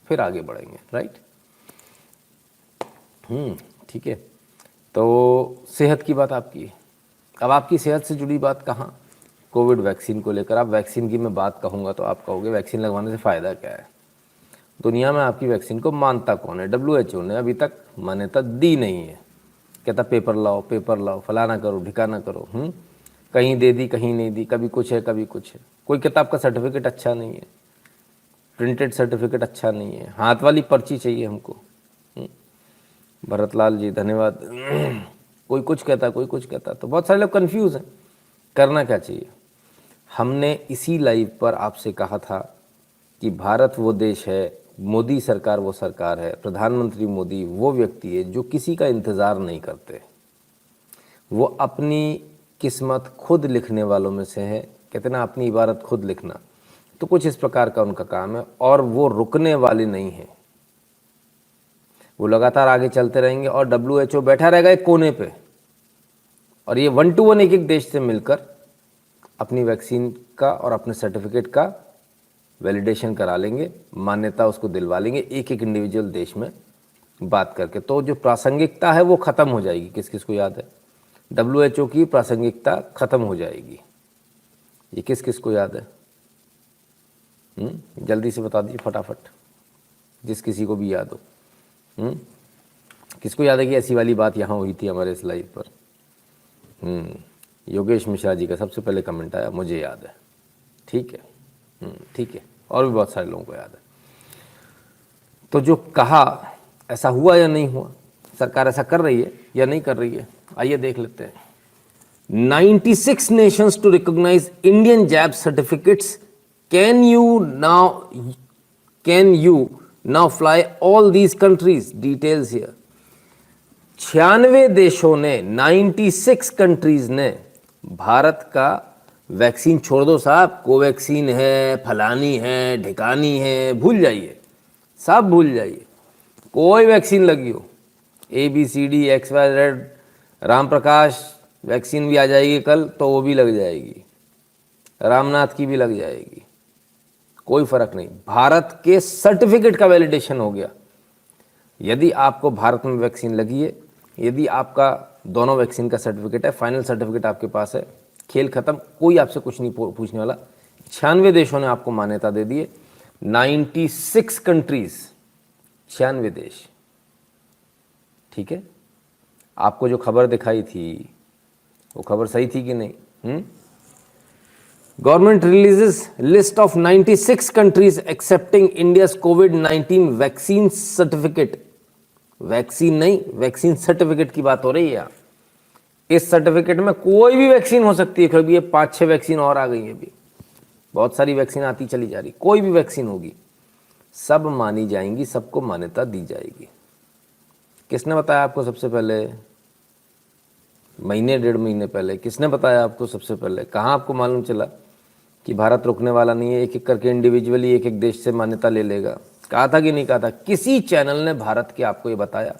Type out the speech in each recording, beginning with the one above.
फिर आगे बढ़ेंगे, राइट। ठीक है। तो सेहत की बात आपकी, अब आपकी सेहत से जुड़ी बात कहाँ, कोविड वैक्सीन को लेकर। आप वैक्सीन की मैं बात कहूँगा तो आप कहोगे वैक्सीन लगवाने से फ़ायदा क्या है। दुनिया में आपकी वैक्सीन को मानता कौन है? WHO ने अभी तक मान्यता दी नहीं है। कहता पेपर लाओ, पेपर लाओ, फलाना करो, ढिकाना करो। कहीं दे दी, कहीं नहीं दी, कभी कुछ है, कभी कुछ है। कोई कहता आपका सर्टिफिकेट अच्छा नहीं है, प्रिंटेड सर्टिफिकेट अच्छा नहीं है, हाथ वाली पर्ची चाहिए हमको। भरतलाल जी धन्यवाद। कोई कुछ कहता, कोई कुछ कहता, तो बहुत सारे लोग कंफ्यूज हैं। करना क्या चाहिए? हमने इसी लाइव पर आपसे कहा था कि भारत वो देश है, मोदी सरकार वो सरकार है, प्रधानमंत्री मोदी वो व्यक्ति है जो किसी का इंतज़ार नहीं करते। वो अपनी किस्मत खुद लिखने वालों में से है। कहते ना अपनी इबारत खुद लिखना, तो कुछ इस प्रकार का उनका काम है। और वो रुकने वाले नहीं हैं, वो लगातार आगे चलते रहेंगे। और WHO बैठा रहेगा एक कोने पे, और ये 1 to 1 एक एक देश से मिलकर अपनी वैक्सीन का और अपने सर्टिफिकेट का वैलिडेशन करा लेंगे, मान्यता उसको दिलवा लेंगे एक एक इंडिविजुअल देश में बात करके। तो जो प्रासंगिकता है वो ख़त्म हो जाएगी। किस किस को याद है? WHO की प्रासंगिकता ख़त्म हो जाएगी। ये किस किस को याद है? जल्दी से बता दीजिए फटाफट, जिस किसी को भी याद हो। किसको याद है कि ऐसी वाली बात यहाँ हुई थी हमारे इस लाइव पर? योगेश मिश्रा जी का सबसे पहले कमेंट आया, मुझे याद है। ठीक है, ठीक है, और भी बहुत सारे लोगों को याद है। तो जो कहा, ऐसा हुआ या नहीं हुआ? सरकार ऐसा कर रही है या नहीं कर रही है? आइए देख लेते हैं। 96 nations to recognize Indian jab certificates. Can you now fly all these countries? Details here. 96 देशों ने, 96 कंट्रीज ने भारत का वैक्सीन, छोड़ दो साहब कोवैक्सीन है, फलानी है, ढिकानी है, भूल जाइए, सब भूल जाइए। कोई वैक्सीन लगी हो, ABCD XYZ, Ram Prakash vaccine भी आ जाएगी कल, तो वो भी लग जाएगी, रामनाथ की भी लग जाएगी, कोई फर्क नहीं। भारत के सर्टिफिकेट का वैलिडेशन हो गया। यदि आपको भारत में वैक्सीन लगी है, यदि आपका दोनों वैक्सीन का सर्टिफिकेट है, फाइनल सर्टिफिकेट आपके पास है, खेल खत्म, कोई आपसे कुछ नहीं पूछने वाला। 96 देशों ने आपको मान्यता दे दी है। 96 कंट्रीज, 96 देश। ठीक है, आपको जो खबर दिखाई थी वो खबर सही थी कि नहीं? Government releases list of 96 countries accepting India's covid vaccine certificate. Vaccine नहीं, वैक्सीन सर्टिफिकेट की बात हो रही है यहाँ। इस सर्टिफिकेट में कोई भी वैक्सीन हो सकती है। कभी ये 5-6 वैक्सीन और आ गई है, अभी बहुत सारी वैक्सीन आती चली जा रही, कोई भी वैक्सीन होगी सब मानी जाएंगी, सबको मान्यता दी जाएगी। किसने बताया आपको सबसे पहले? महीने 1.5 महीने पहले। किसने बताया आपको सबसे पहले? कहाँ आपको मालूम चला कि भारत रुकने वाला नहीं है, एक एक करके इंडिविजुअली एक एक देश से मान्यता ले लेगा? कहा था कि नहीं कहा था? किसी चैनल ने भारत के आपको ये बताया?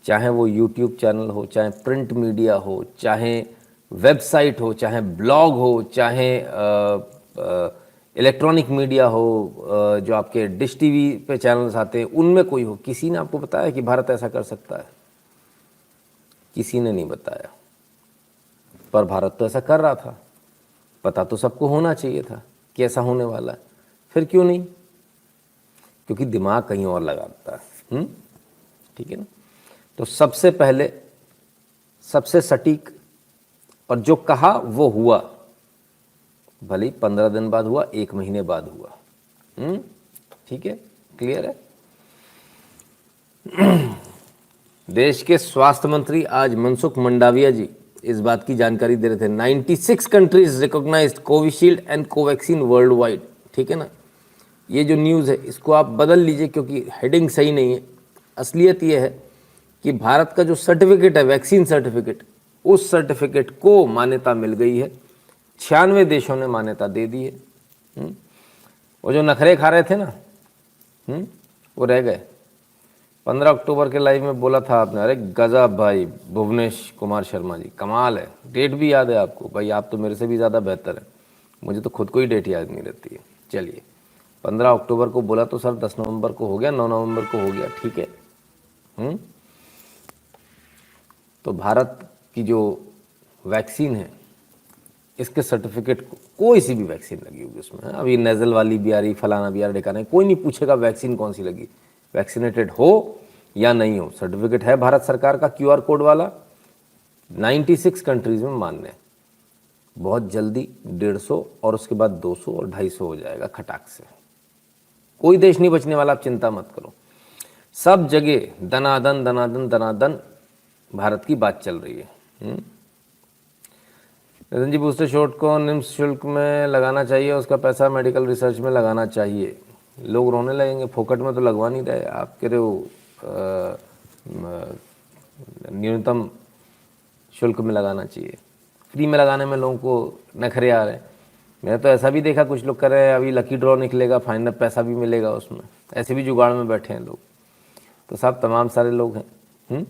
चाहे वो यूट्यूब चैनल हो, चाहे प्रिंट मीडिया हो, चाहे वेबसाइट हो, चाहे ब्लॉग हो, चाहे इलेक्ट्रॉनिक मीडिया हो, जो आपके डिश टीवी पे चैनल्स आते हैं उनमें कोई हो, किसी ने आपको बताया कि भारत ऐसा कर सकता है? किसी ने नहीं बताया। पर भारत तो ऐसा कर रहा था, पता तो सबको होना चाहिए था कि ऐसा होने वाला है, फिर क्यों नहीं? क्योंकि दिमाग कहीं और लगाता है। ठीक है ना? तो सबसे पहले, सबसे सटीक, और जो कहा वो हुआ, भले 15 दिन बाद हुआ, 1 महीने बाद हुआ। ठीक है, क्लियर है? देश के स्वास्थ्य मंत्री आज मनसुख मंडाविया जी इस बात की जानकारी दे रहे थे। 96 countries recognised Covishield and Covaxin worldwide. ठीक है ना? ये जो न्यूज़ है इसको आप बदल लीजिए, क्योंकि हेडिंग सही नहीं है। असलियत ये है कि भारत का जो सर्टिफिकेट है, वैक्सीन सर्टिफिकेट, उस सर्टिफिकेट को मान्यता मिल गई है। 96 देशों ने मान्यता दे दी है। वो जो नखरे खा रहे थे ना, वो रह गए। 15 अक्टूबर के लाइव में बोला था आपने, अरे गजब भाई, भुवनेश कुमार शर्मा जी, कमाल है। डेट भी याद है आपको? भाई आप तो मेरे से भी ज़्यादा बेहतर है, मुझे तो खुद को ही डेट याद नहीं रहती है। चलिए, 15 अक्टूबर को बोला तो सर 10 नवंबर को हो गया, 9 नवंबर को हो गया, ठीक है। तो भारत की जो वैक्सीन है, इसके सर्टिफिकेट कोई सी भी वैक्सीन लगी होगी उसमें, अभी नेजल वाली भी आ रही, फलाना भी आ रहा, ढिकाना, कोई नहीं पूछेगा वैक्सीन कौन सी लगी, वैक्सीनेटेड हो या नहीं हो, सर्टिफिकेट है भारत सरकार का QR कोड वाला, 96 कंट्रीज में मान्य है। बहुत जल्दी 150 और उसके बाद 200 और 250 हो जाएगा खटाक से। कोई देश नहीं बचने वाला, आप चिंता मत करो। सब जगह दनादन दनादन दनादन भारत की बात चल रही है। नितिन जी, बूस्टर शॉट को निम्न शुल्क में लगाना चाहिए, उसका पैसा मेडिकल रिसर्च में लगाना चाहिए। लोग रोने लगेंगे, फोकट में तो लगवा नहीं रहे आप, कह रहे हो न्यूनतम शुल्क में लगाना चाहिए। फ्री में लगाने में लोगों को नखरे आ रहे हैं। मैंने तो ऐसा भी देखा, कुछ लोग कर रहे हैं अभी लकी ड्रॉ निकलेगा, फाइनल पैसा भी मिलेगा उसमें, ऐसे भी जुगाड़ में बैठे हैं लोग। तो सब तमाम सारे लोग हैं,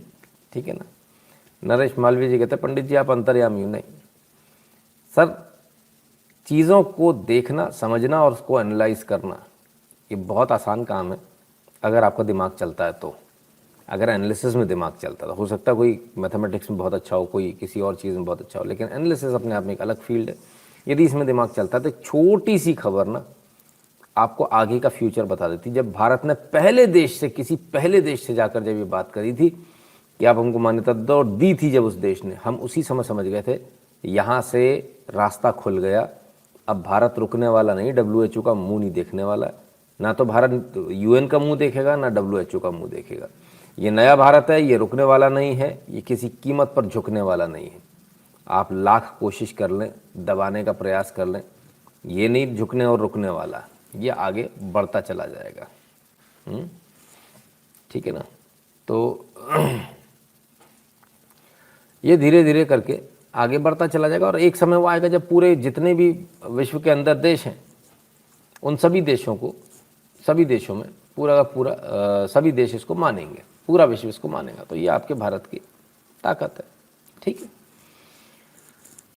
ठीक है ना। नरेश मालवीय जी कहते हैं पंडित जी आप अंतर्यामी हो। नहीं सर, चीज़ों को देखना, समझना और उसको एनालाइज करना ये बहुत आसान काम है अगर आपका दिमाग चलता है तो। अगर एनालिसिस में दिमाग चलता है, हो सकता है कोई मैथमेटिक्स में बहुत अच्छा हो, कोई किसी और चीज़ में बहुत अच्छा हो, लेकिन एनालिसिस अपने आप में एक अलग फील्ड है। यदि इसमें दिमाग चलता है तो छोटी सी खबर ना आपको आगे का फ्यूचर बता देती। जब भारत ने पहले देश से, किसी पहले देश से जाकर जब ये बात करी थी कि आप हमको मान्यता दो, और दी थी जब उस देश ने, हम उसी समय समझ गए थे यहाँ से रास्ता खुल गया। अब भारत रुकने वाला नहीं, WHO का मुंह नहीं देखने वाला, ना तो भारत UN का मुंह देखेगा, ना WHO का मुंह देखेगा। ये नया भारत है, ये रुकने वाला नहीं है, ये किसी कीमत पर झुकने वाला नहीं है। आप लाख कोशिश कर लें, दबाने का प्रयास कर लें, ये नहीं झुकने और रुकने वाला, ये आगे बढ़ता चला जाएगा। ठीक है ना। तो ये धीरे धीरे करके आगे बढ़ता चला जाएगा और एक समय वो आएगा जब पूरे जितने भी विश्व के अंदर देश हैं उन सभी देशों को, सभी देशों में पूरा का पूरा सभी देश इसको मानेंगे, पूरा विश्व इसको मानेगा। तो ये आपके भारत की ताकत है। ठीक है।